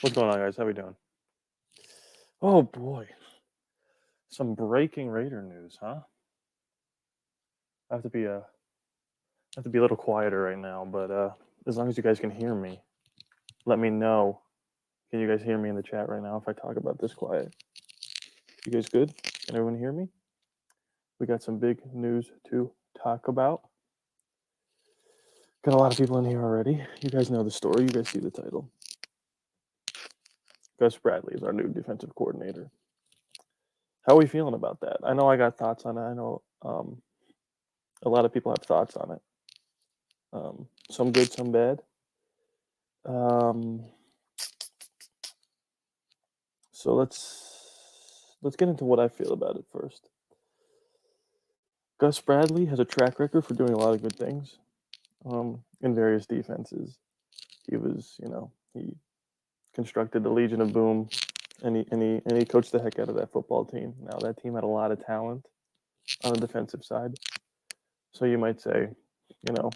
What's going on, guys? How we doing? Oh boy, some breaking Raider news, huh? I have to be a little quieter right now, but as long as you guys can hear me, let me know. Can you guys hear me in the chat right now if I talk about this quiet? You guys good? Can everyone hear me? We got some big news to talk about. Got a lot of people in here already. You guys know the story. You guys see the title. Gus Bradley is our new defensive coordinator. How are we feeling about that? I know I got thoughts on it. I know a lot of people have thoughts on it. Some good, some bad. Um, so let's get into what I feel about it first. Gus Bradley has a track record for doing a lot of good things in various defenses. He constructed the Legion of Boom, and he coached the heck out of that football team. Now that team had a lot of talent on the defensive side, so you might say, you know,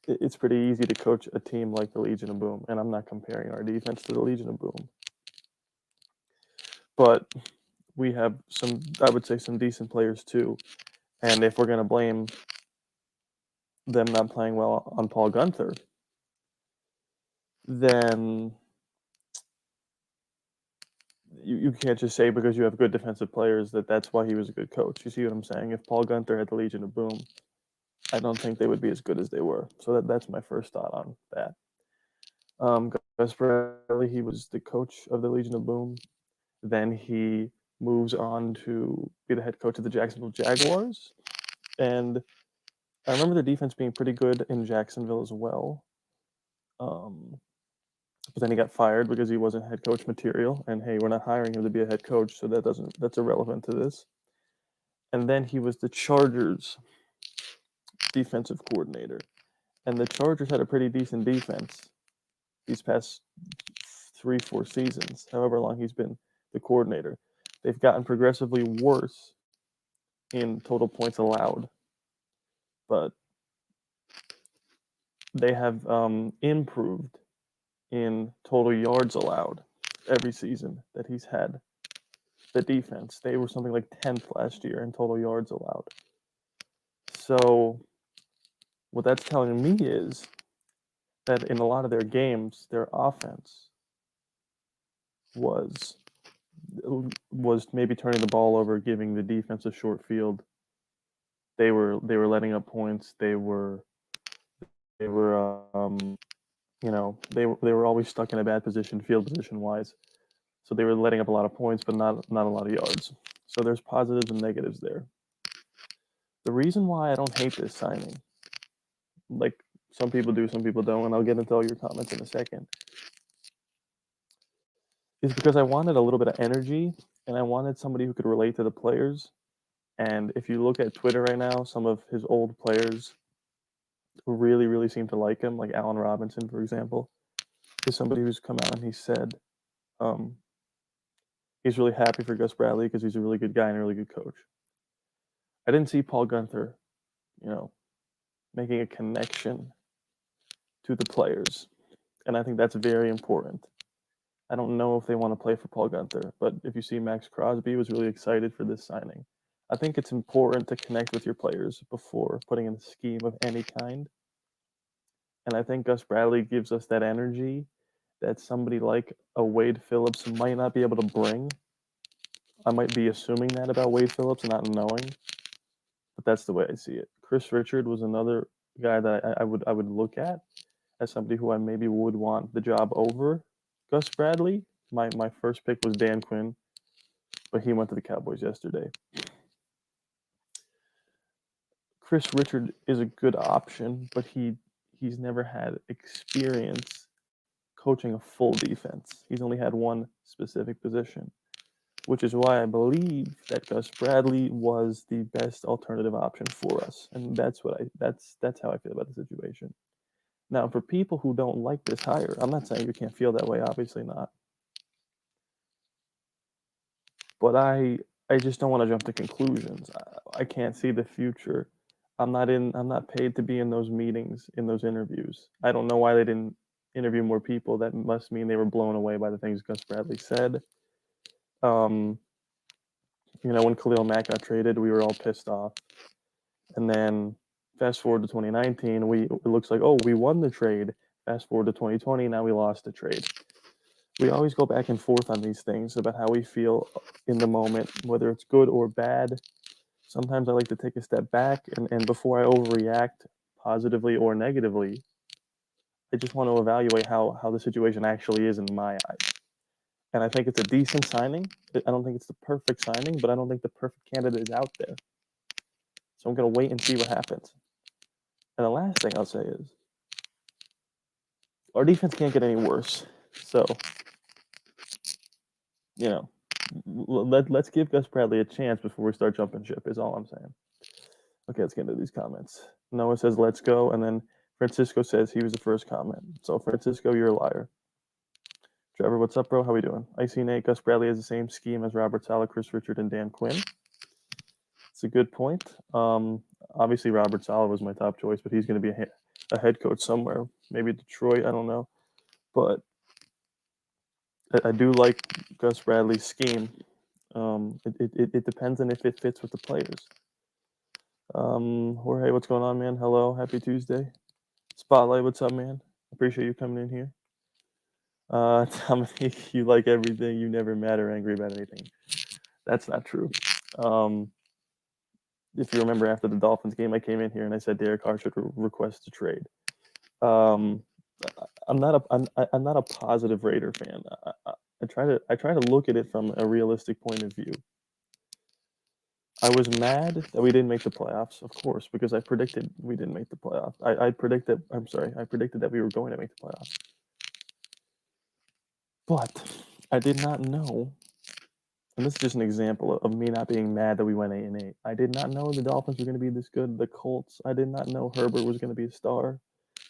it's pretty easy to coach a team like the Legion of Boom, and I'm not comparing our defense to the Legion of Boom, but we have some, I would say, some decent players too. And if we're going to blame them not playing well on Paul Gunther, then you can't just say because you have good defensive players that's why he was a good coach. You see what I'm saying? If Paul Gunther had the Legion of Boom, I don't think they would be as good as they were. So that's my first thought on that. Gus Bradley, he was the coach of the Legion of Boom. Then he moves on to be the head coach of the Jacksonville Jaguars. And I remember the defense being pretty good in Jacksonville as well. But then he got fired because he wasn't head coach material. And hey, we're not hiring him to be a head coach, so that's irrelevant to this. And then he was the Chargers defensive coordinator. And the Chargers had a pretty decent defense these past 3-4 seasons, however long he's been the coordinator. They've gotten progressively worse in total points allowed, but they have improved in total yards allowed every season that he's had the defense. They were something like 10th last year in total yards allowed. So what that's telling me is that in a lot of their games, their offense was maybe turning the ball over, giving the defense a short field. They were letting up points. They were they were always stuck in a bad position, field position wise. So they were letting up a lot of points, but not a lot of yards. So there's positives and negatives there. The reason why I don't hate this signing, like some people do, some people don't, and I'll get into all your comments in a second, is because I wanted a little bit of energy and I wanted somebody who could relate to the players. And if you look at Twitter right now, some of his old players who really, really seem to like him, like Allen Robinson, for example, is somebody who's come out and he said he's really happy for Gus Bradley because he's a really good guy and a really good coach. I didn't see Paul Gunther, making a connection to the players. And I think that's very important. I don't know if they want to play for Paul Gunther, but if you see Max Crosby was really excited for this signing. I think it's important to connect with your players before putting in a scheme of any kind. And I think Gus Bradley gives us that energy that somebody like a Wade Phillips might not be able to bring. I might be assuming that about Wade Phillips, not knowing, but that's the way I see it. Chris Richard was another guy that I would look at as somebody who I maybe would want the job over Gus Bradley. My first pick was Dan Quinn, but he went to the Cowboys yesterday. Chris Richard is a good option, but he's never had experience coaching a full defense. He's only had one specific position, which is why I believe that Gus Bradley was the best alternative option for us, and that's how I feel about the situation. Now, for people who don't like this hire, I'm not saying you can't feel that way, obviously not, but I just don't want to jump to conclusions. I can't see the future. I'm not paid to be in those meetings, in those interviews. I don't know why they didn't interview more people, that must mean they were blown away by the things Gus Bradley said. When Khalil Mack got traded, we were all pissed off. And then fast forward to 2019, it looks like, oh, we won the trade. Fast forward to 2020, now we lost the trade. We always go back and forth on these things about how we feel in the moment, whether it's good or bad. Sometimes I like to take a step back, and before I overreact positively or negatively, I just want to evaluate how the situation actually is in my eyes. And I think it's a decent signing. I don't think it's the perfect signing, but I don't think the perfect candidate is out there. So I'm going to wait and see what happens. And the last thing I'll say is our defense can't get any worse. So, let's give Gus Bradley a chance before we start jumping ship, is all I'm saying. Okay, let's get into these comments. Noah says, let's go. And then Francisco says he was the first comment. So, Francisco, you're a liar. Trevor, what's up, bro? How we doing? Icy Nate, Gus Bradley has the same scheme as Robert Saleh, Chris Richard, and Dan Quinn. It's a good point. Obviously, Robert Saleh was my top choice, but he's going to be a head coach somewhere. Maybe Detroit, I don't know. But I do like Gus Bradley's scheme. It depends on if it fits with the players. Jorge, what's going on, man? Hello, happy Tuesday. Spotlight, what's up, man? Appreciate you coming in here. Dominique, you like everything. You never mad or angry about anything. That's not true. If you remember, after the Dolphins game, I came in here and I said Derek Carr should request a trade. I'm not a positive Raider fan. I try to look at it from a realistic point of view. I was mad that we didn't make the playoffs, of course, because I predicted we didn't make the playoffs. I predicted that we were going to make the playoffs. But I did not know, and this is just an example of me not being mad that we went 8-8. I did not know the Dolphins were going to be this good. The Colts, I did not know Herbert was going to be a star.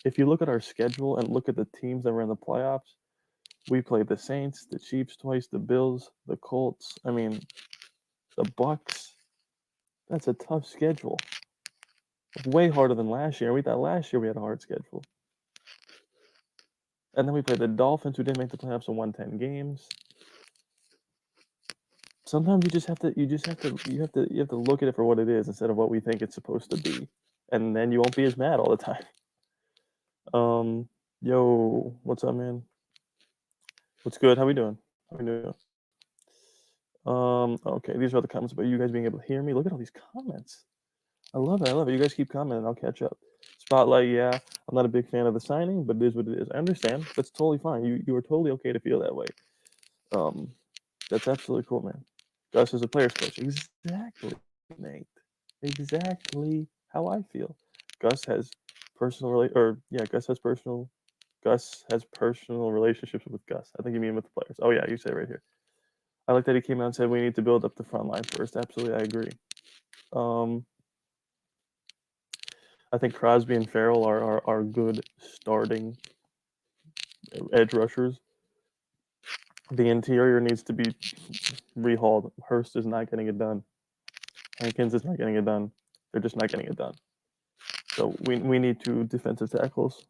If you look at our schedule and look at the teams that were in the playoffs, we played the Saints, the Chiefs twice, the Bills, the Colts. I mean, the Bucks. That's a tough schedule. Way harder than last year. We thought last year we had a hard schedule. And then we played the Dolphins, who didn't make the playoffs and won 10 games. Sometimes you have to look at it for what it is instead of what we think it's supposed to be. And then you won't be as mad all the time. Yo, what's up, man? What's good? How we doing? Okay, these are the comments about you guys being able to hear me. Look at all these comments. I love it. You guys keep commenting. I'll catch up. Spotlight, yeah. I'm not a big fan of the signing, but it is what it is. I understand. That's totally fine. You are totally okay to feel that way. That's absolutely cool, man. Gus is a player's coach. Exactly, Nate. Exactly how I feel. Gus has personal relationships with Gus. I think you mean with the players. Oh yeah, you say it right here. I like that he came out and said we need to build up the front line first. Absolutely, I agree. I think Crosby and Farrell are good starting edge rushers. The interior needs to be rehauled. Hurst is not getting it done. Hankins is not getting it done. They're just not getting it done. So we need two defensive tackles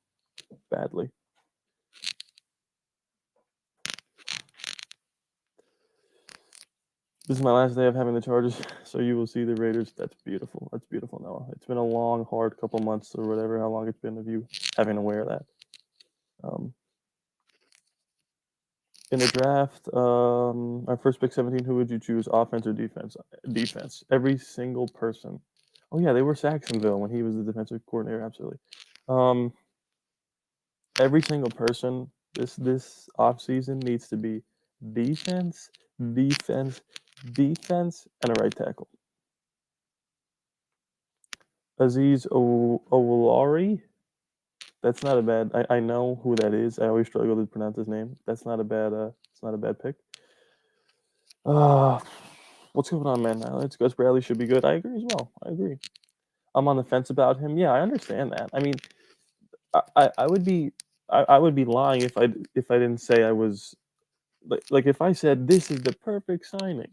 badly. This is my last day of having the Chargers, so you will see the Raiders. That's beautiful. That's beautiful, Noah. It's been a long, hard couple months or whatever, how long it's been of you having to wear that. In the draft, our first pick 17, who would you choose, offense or defense? Defense. Every single person. Oh, yeah, they were Saxonville when he was the defensive coordinator, absolutely. Every single person this offseason needs to be defense, defense, defense, and a right tackle. Aziz Owolari. That's not a bad. I know who that is. I always struggle to pronounce his name. That's not a bad. It's not a bad pick. What's going on, man? It's Gus Bradley should be good. I agree as well. I agree. I'm on the fence about him. Yeah, I understand that. I mean, I would be lying if I didn't say I was like if I said this is the perfect signing.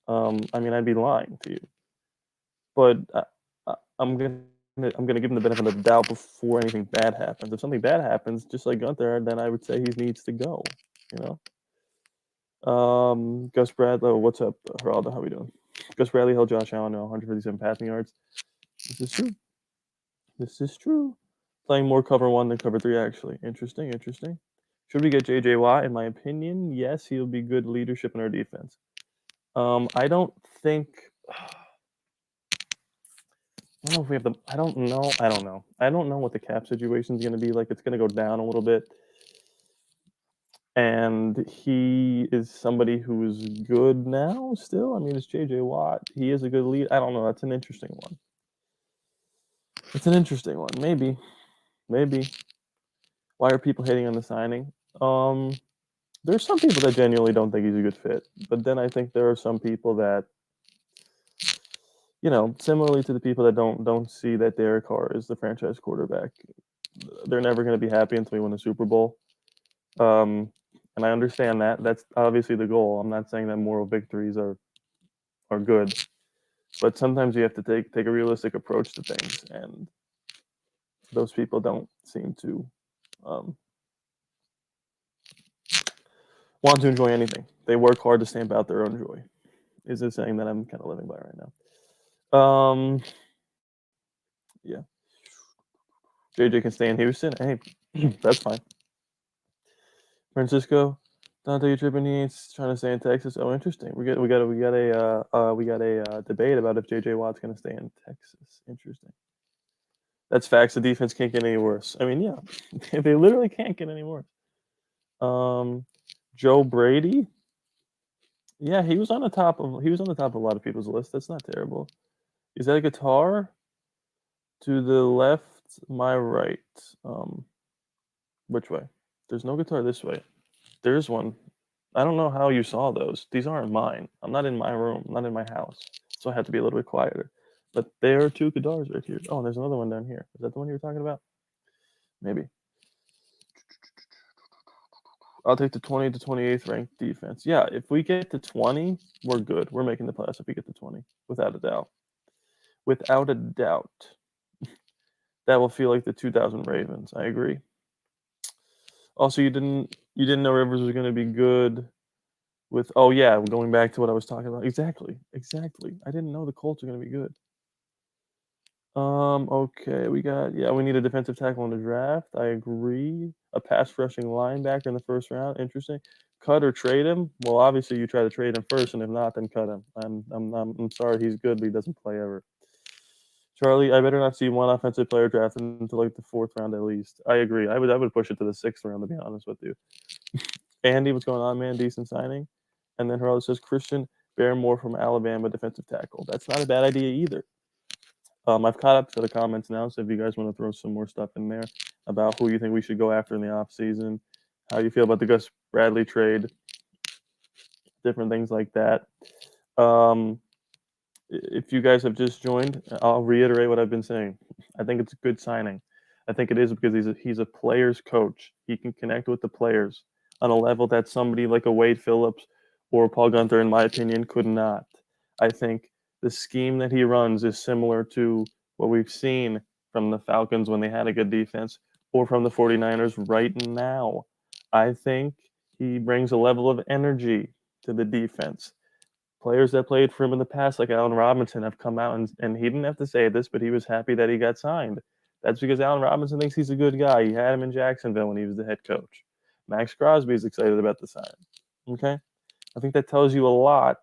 I mean, I'd be lying to you. But I'm gonna gonna give him the benefit of the doubt before anything bad happens. If something bad happens, just like Gunther, then I would say he needs to go. Gus Bradley. Oh, what's up, Geraldo? How we doing? Gus Bradley held Josh Allen to 157 passing yards. This is true. This is true. Playing more cover 1 than cover 3, actually. Interesting. Should we get J.J. Watt? In my opinion, yes, he'll be good leadership in our defense. I don't think. I don't know if we have the. I don't know. I don't know what the cap situation is going to be like. It's going to go down a little bit. And he is somebody who's good now still. I mean, it's J.J. Watt. He is a good lead. I don't know. That's an interesting one. Maybe. Why are people hating on the signing? There's some people that genuinely don't think he's a good fit. But then I think there are some people that, similarly to the people that don't see that Derek Carr is the franchise quarterback, they're never going to be happy until we win a Super Bowl. And I understand that. That's obviously the goal. I'm not saying that moral victories are good, but sometimes you have to take a realistic approach to things, and those people don't seem to want to enjoy anything. They work hard to stamp out their own joy. Is a saying that I'm kind of living by right now. Yeah. JJ can stay in Houston. Hey, that's fine. Francisco, Dante Trippine's trying to stay in Texas. Oh, interesting. We got a debate about if JJ Watt's going to stay in Texas. Interesting. That's facts. The defense can't get any worse. I mean, yeah, they literally can't get any worse. Joe Brady. Yeah, he was on the top of a lot of people's list. That's not terrible. Is that a guitar? To the left, my right. Which way? There's no guitar this way. There's one. I don't know how you saw those. These aren't mine. I'm not in my room. I'm not in my house. So I have to be a little bit quieter. But there are 2 guitars right here. Oh, there's another one down here. Is that the one you were talking about? Maybe. I'll take the 20 to 28th ranked defense. Yeah, if we get to 20, we're good. We're making the playoffs if we get to 20, without a doubt. Without a doubt. That will feel like the 2000 Ravens. I agree. Also, you didn't know Rivers was going to be good with. Oh yeah, going back to what I was talking about. Exactly. I didn't know the Colts are going to be good. Okay, we need a defensive tackle in the draft. I agree. A pass rushing linebacker in the first round. Interesting. Cut or trade him? Well, obviously you try to trade him first, and if not, then cut him. I'm sorry, he's good, but he doesn't play ever. Charlie, I better not see one offensive player drafted into like the 4th round at least. I agree. I would push it to the 6th round, to be honest with you. Andy, what's going on, man? Decent signing. And then Geraldo says Christian Barrymore from Alabama, defensive tackle. That's not a bad idea either. I've caught up to the comments now, so if you guys want to throw some more stuff in there about who you think we should go after in the offseason, how you feel about the Gus Bradley trade, different things like that. If you guys have just joined, I'll reiterate what I've been saying. I think it's a good signing. I think it is because he's a player's coach. He can connect with the players on a level that somebody like a Wade Phillips or Paul Gunther, in my opinion, could not. I think the scheme that he runs is similar to what we've seen from the Falcons when they had a good defense or from the 49ers right now. I think he brings a level of energy to the defense. Players that played for him in the past, like Allen Robinson, have come out and he didn't have to say this, but he was happy that he got signed. That's because Allen Robinson thinks he's a good guy. He had him in Jacksonville when he was the head coach. Max Crosby is excited about the sign. Okay? I think that tells you a lot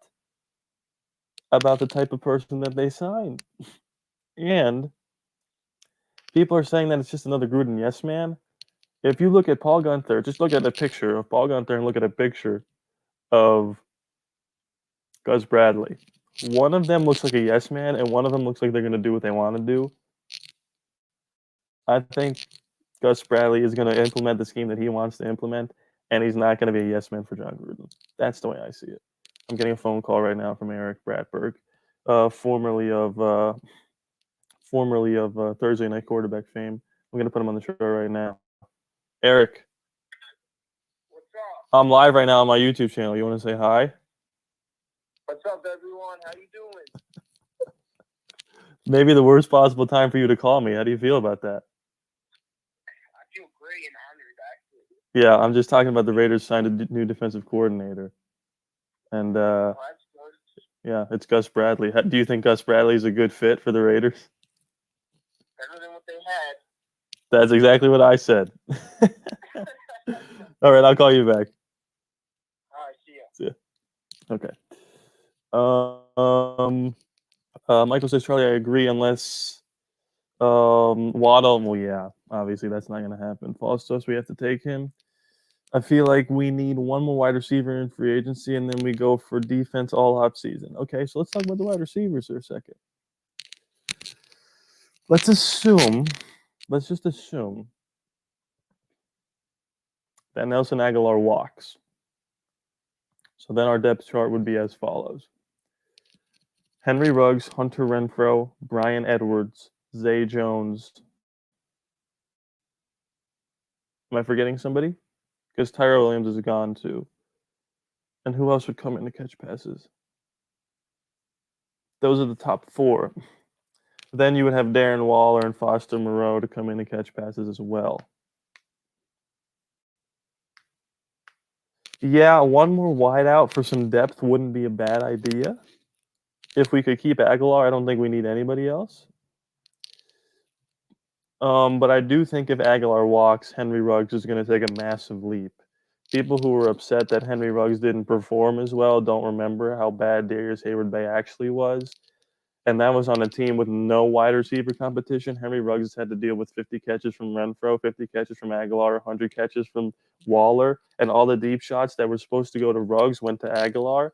about the type of person that they signed. And people are saying that it's just another Gruden yes man. If you look at Paul Gunther, just look at a picture of Paul Gunther and look at a picture of Gus Bradley. One of them looks like a yes man, and one of them looks like they're going to do what they want to do. I think Gus Bradley is going to implement the scheme that he wants to implement, and he's not going to be a yes man for John Gruden. That's the way I see it. I'm getting a phone call right now from Eric Bradberg, formerly of Thursday Night Quarterback fame. I'm going to put him on the show right now. Eric. What's up? I'm live right now on my YouTube channel. You want to say hi? What's up, everyone? How you doing? Maybe the worst possible time for you to call me. How do you feel about that? I feel great and honored, actually. Yeah, I'm just talking about the Raiders signed a new defensive coordinator, and Well, that's good. yeah, it's Gus Bradley. Do you think Gus Bradley is a good fit for the Raiders? Better than what they had. That's exactly what I said. All right, I'll call you back. All right, see ya. See ya. Okay. Um, Michael says, Charlie, I agree, unless Waddle. Well, yeah, obviously that's not going to happen. Falstos, we have to take him. I feel like we need one more wide receiver in free agency, and then we go for defense all off season. Okay, so let's talk about the wide receivers for a second. Let's just assume that Nelson Aguilar walks. So then our depth chart would be as follows: Henry Ruggs, Hunter Renfrow, Brian Edwards, Zay Jones. Am I forgetting somebody? Because Tyrell Williams is gone too. And who else would come in to catch passes? Those are the top four. Then you would have Darren Waller and Foster Moreau to come in and catch passes as well. Yeah, one more wideout for some depth wouldn't be a bad idea. If we could keep Aguilar, I don't think we need anybody else. But I do think if Aguilar walks, Henry Ruggs is going to take a massive leap. People who were upset that Henry Ruggs didn't perform as well don't remember how bad Darius Hayward-Bay actually was. And that was on a team with no wide receiver competition. Henry Ruggs had to deal with 50 catches from Renfrow, 50 catches from Aguilar, 100 catches from Waller, and all the deep shots that were supposed to go to Ruggs went to Aguilar.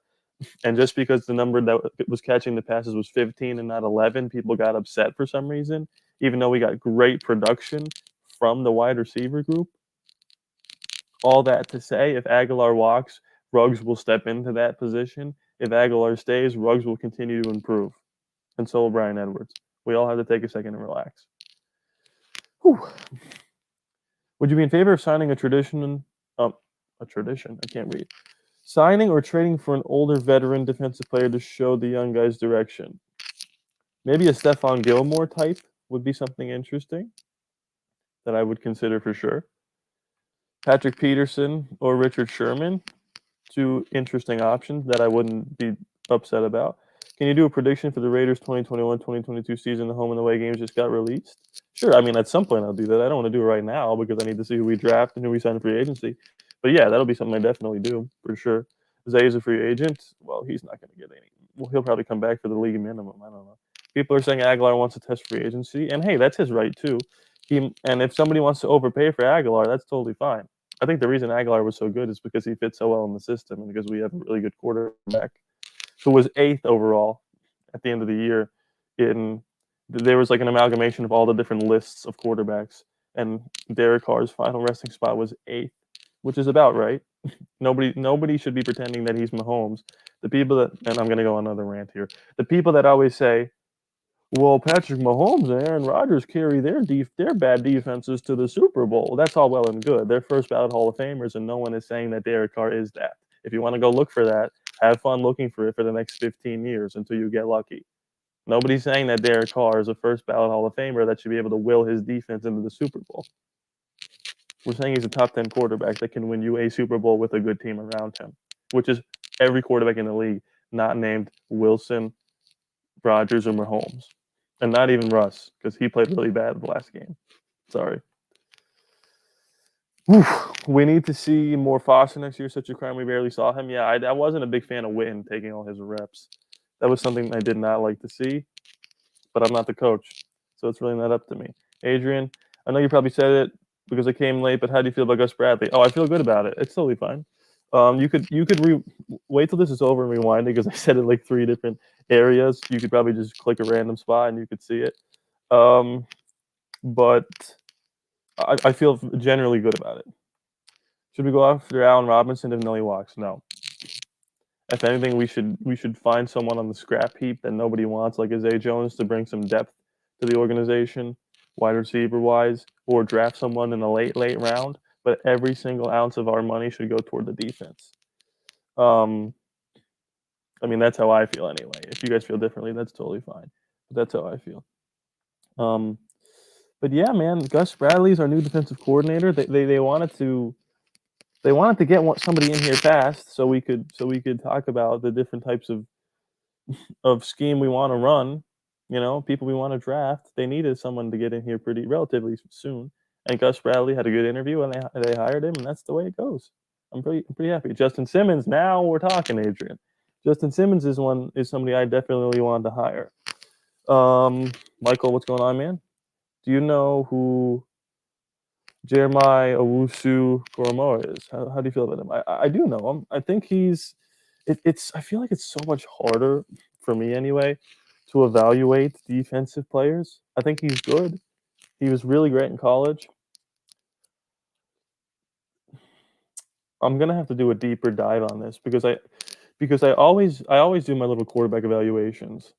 And just because the number that was catching the passes was 15 and not 11, people got upset for some reason, even though we got great production from the wide receiver group. All that to say, if Aguilar walks, Ruggs will step into that position. If Aguilar stays, Ruggs will continue to improve. And so will Brian Edwards. We all have to take a second and relax. Whew. Would you be in favor of signing a tradition? A tradition? I can't read. Signing or trading for an older veteran defensive player to show the young guys direction. Maybe a Stephon Gilmore type would be something interesting that I would consider for sure. Patrick Peterson or Richard Sherman, two interesting options that I wouldn't be upset about. Can you do a prediction for the Raiders 2021-2022 season? The home and away games just got released. Sure, I mean, at some point I'll do that. I don't want to do it right now because I need to see who we draft and who we sign in free agency. But yeah, that'll be something I definitely do for sure. Zay is a free agent. Well, he's not going to get any. Well, he'll probably come back for the league minimum. I don't know. People are saying Aguilar wants to test free agency, and hey, that's his right too. And if somebody wants to overpay for Aguilar, that's totally fine. I think the reason Aguilar was so good is because he fits so well in the system and because we have a really good quarterback who was 8th overall at the end of the year. There was like an amalgamation of all the different lists of quarterbacks, and Derek Carr's final resting spot was 8th, which is about right. Nobody should be pretending that he's Mahomes. The people that, and I'm going to go on another rant here, the people that always say, well, Patrick Mahomes and Aaron Rodgers carry their bad defenses to the Super Bowl. That's all well and good. They're first ballot Hall of Famers, and no one is saying that Derek Carr is that. If you want to go look for that, have fun looking for it for the next 15 years until you get lucky. Nobody's saying that Derek Carr is a first ballot Hall of Famer that should be able to will his defense into the Super Bowl. We're saying he's a top 10 quarterback that can win you a Super Bowl with a good team around him, which is every quarterback in the league not named Wilson, Rodgers, or Mahomes. And not even Russ, because he played really bad the last game. Sorry. Whew. We need to see more Foster next year. Such a crime we barely saw him. Yeah, I wasn't a big fan of Witten taking all his reps. That was something I did not like to see, but I'm not the coach, so it's really not up to me. Adrian, I know you probably said it because I came late, but how do you feel about Gus Bradley? Oh, I feel good about it. It's totally fine. You could wait till this is over and rewind it because I said it like 3 different areas. You could probably just click a random spot and you could see it. But I feel generally good about it. Should we go after Allen Robinson if Nelly walks? No. If anything, we should find someone on the scrap heap that nobody wants, like Zay Jones, to bring some depth to the organization, wide receiver wise, or draft someone in a late round. But every single ounce of our money should go toward the defense. I mean, that's how I feel anyway. If you guys feel differently, that's totally fine. That's how I feel. But yeah, man, Gus Bradley's our new defensive coordinator. They wanted to get somebody in here fast so we could talk about the different types of scheme we want to run. You know, people we want to draft. They needed someone to get in here pretty relatively soon. And Gus Bradley had a good interview, and they hired him, and that's the way it goes. I'm pretty happy. Justin Simmons. Now we're talking, Adrian. Justin Simmons is somebody I definitely wanted to hire. Michael, what's going on, man? Do you know who Jeremiah Owusu Koromoa is? How do you feel about him? I do know him. I think he's. I feel like it's so much harder for me anyway to evaluate defensive players. I think he's good. He was really great in college. I'm gonna have to do a deeper dive on this because I always do my little quarterback evaluations,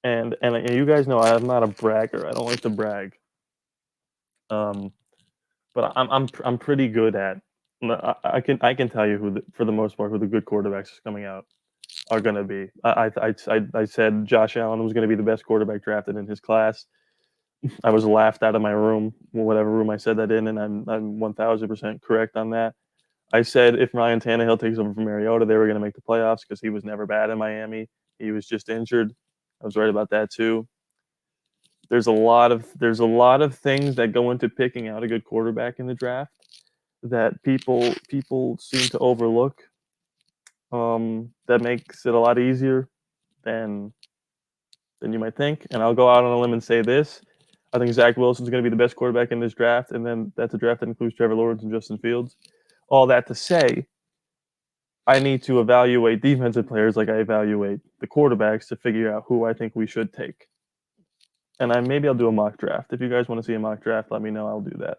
and you guys know I'm not a bragger. I don't like to brag. But I'm pretty good at. I can tell you for the most part who the good quarterbacks coming out are going to be. I said Josh Allen was going to be the best quarterback drafted in his class. I was laughed out of my room, whatever room I said that in, and I'm 1000% correct on that. I said if Ryan Tannehill takes over from Mariota, they were going to make the playoffs because he was never bad in Miami. He was just injured. I was right about that too. There's a lot of things that go into picking out a good quarterback in the draft that people seem to overlook. That makes it a lot easier than you might think. And I'll go out on a limb and say this: I think Zach Wilson's going to be the best quarterback in this draft, and then that's a draft that includes Trevor Lawrence and Justin Fields. All that to say, I need to evaluate defensive players like I evaluate the quarterbacks to figure out who I think we should take. And maybe I'll do a mock draft. If you guys want to see a mock draft, let me know. I'll do that.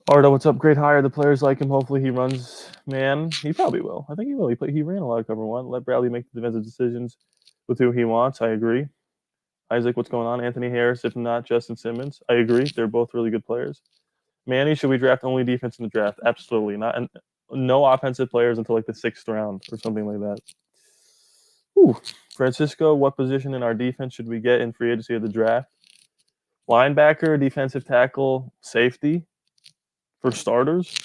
Ardo, what's up? Great hire. The players like him. Hopefully he runs man. He probably will. I think he will. He ran a lot of cover one. Let Bradley make the defensive decisions with who he wants. I agree. Isaac, what's going on? Anthony Harris, if not Justin Simmons. I agree. They're both really good players. Manny, should we draft only defense in the draft? Absolutely not. And no offensive players until like the 6th round or something like that. Ooh. Francisco, what position in our defense should we get in free agency of the draft? Linebacker, defensive tackle, safety for starters.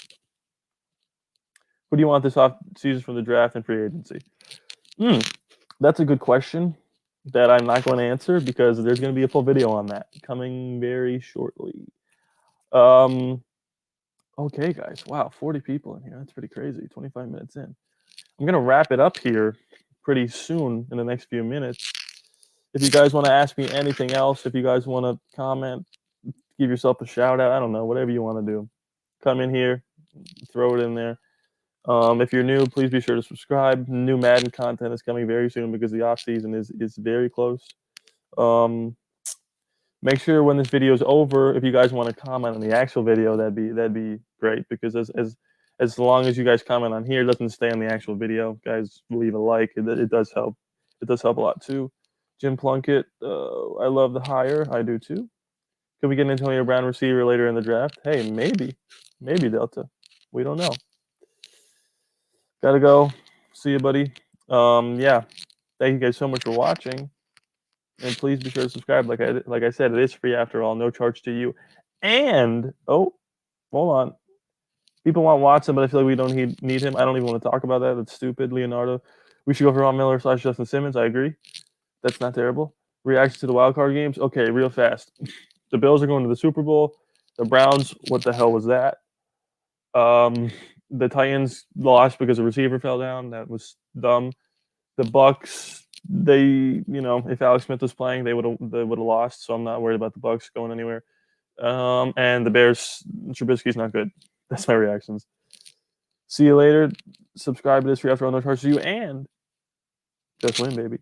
Who do you want this off season from the draft and free agency? That's a good question that I'm not going to answer because there's going to be a full video on that coming very shortly. Okay, guys. Wow, 40 people in here. That's pretty crazy. 25 minutes in. I'm going to wrap it up here pretty soon in the next few minutes. If you guys want to ask me anything else, if you guys want to comment, give yourself a shout out, I don't know, whatever you want to do. Come in here, throw it in there. If you're new, please be sure to subscribe. New Madden content is coming very soon because the off season is very close. Make sure when this video is over, if you guys want to comment on the actual video, that'd be great because as long as you guys comment on here, it doesn't stay on the actual video. Guys, leave a like. It does help. It does help a lot too. Jim Plunkett, I love the hire. I do too. Could we get an Antonio Brown receiver later in the draft? Hey, maybe Delta. We don't know. Gotta go. See you, buddy. Yeah. Thank you guys so much for watching. And please be sure to subscribe. Like I said, it is free after all. No charge to you. And, hold on. People want Watson, but I feel like we don't need him. I don't even want to talk about that. That's stupid, Leonardo. We should go for Ron Miller / Justin Simmons. I agree. That's not terrible. Reaction to the wildcard games? Okay, real fast. The Bills are going to the Super Bowl. The Browns, what the hell was that? The Titans lost because a receiver fell down. That was dumb. The Bucks, if Alex Smith was playing, they would have lost. So I'm not worried about the Bucks going anywhere. And the Bears, Trubisky's not good. That's my reactions. See you later. Subscribe to this for after all, no charge to you, and just win, baby.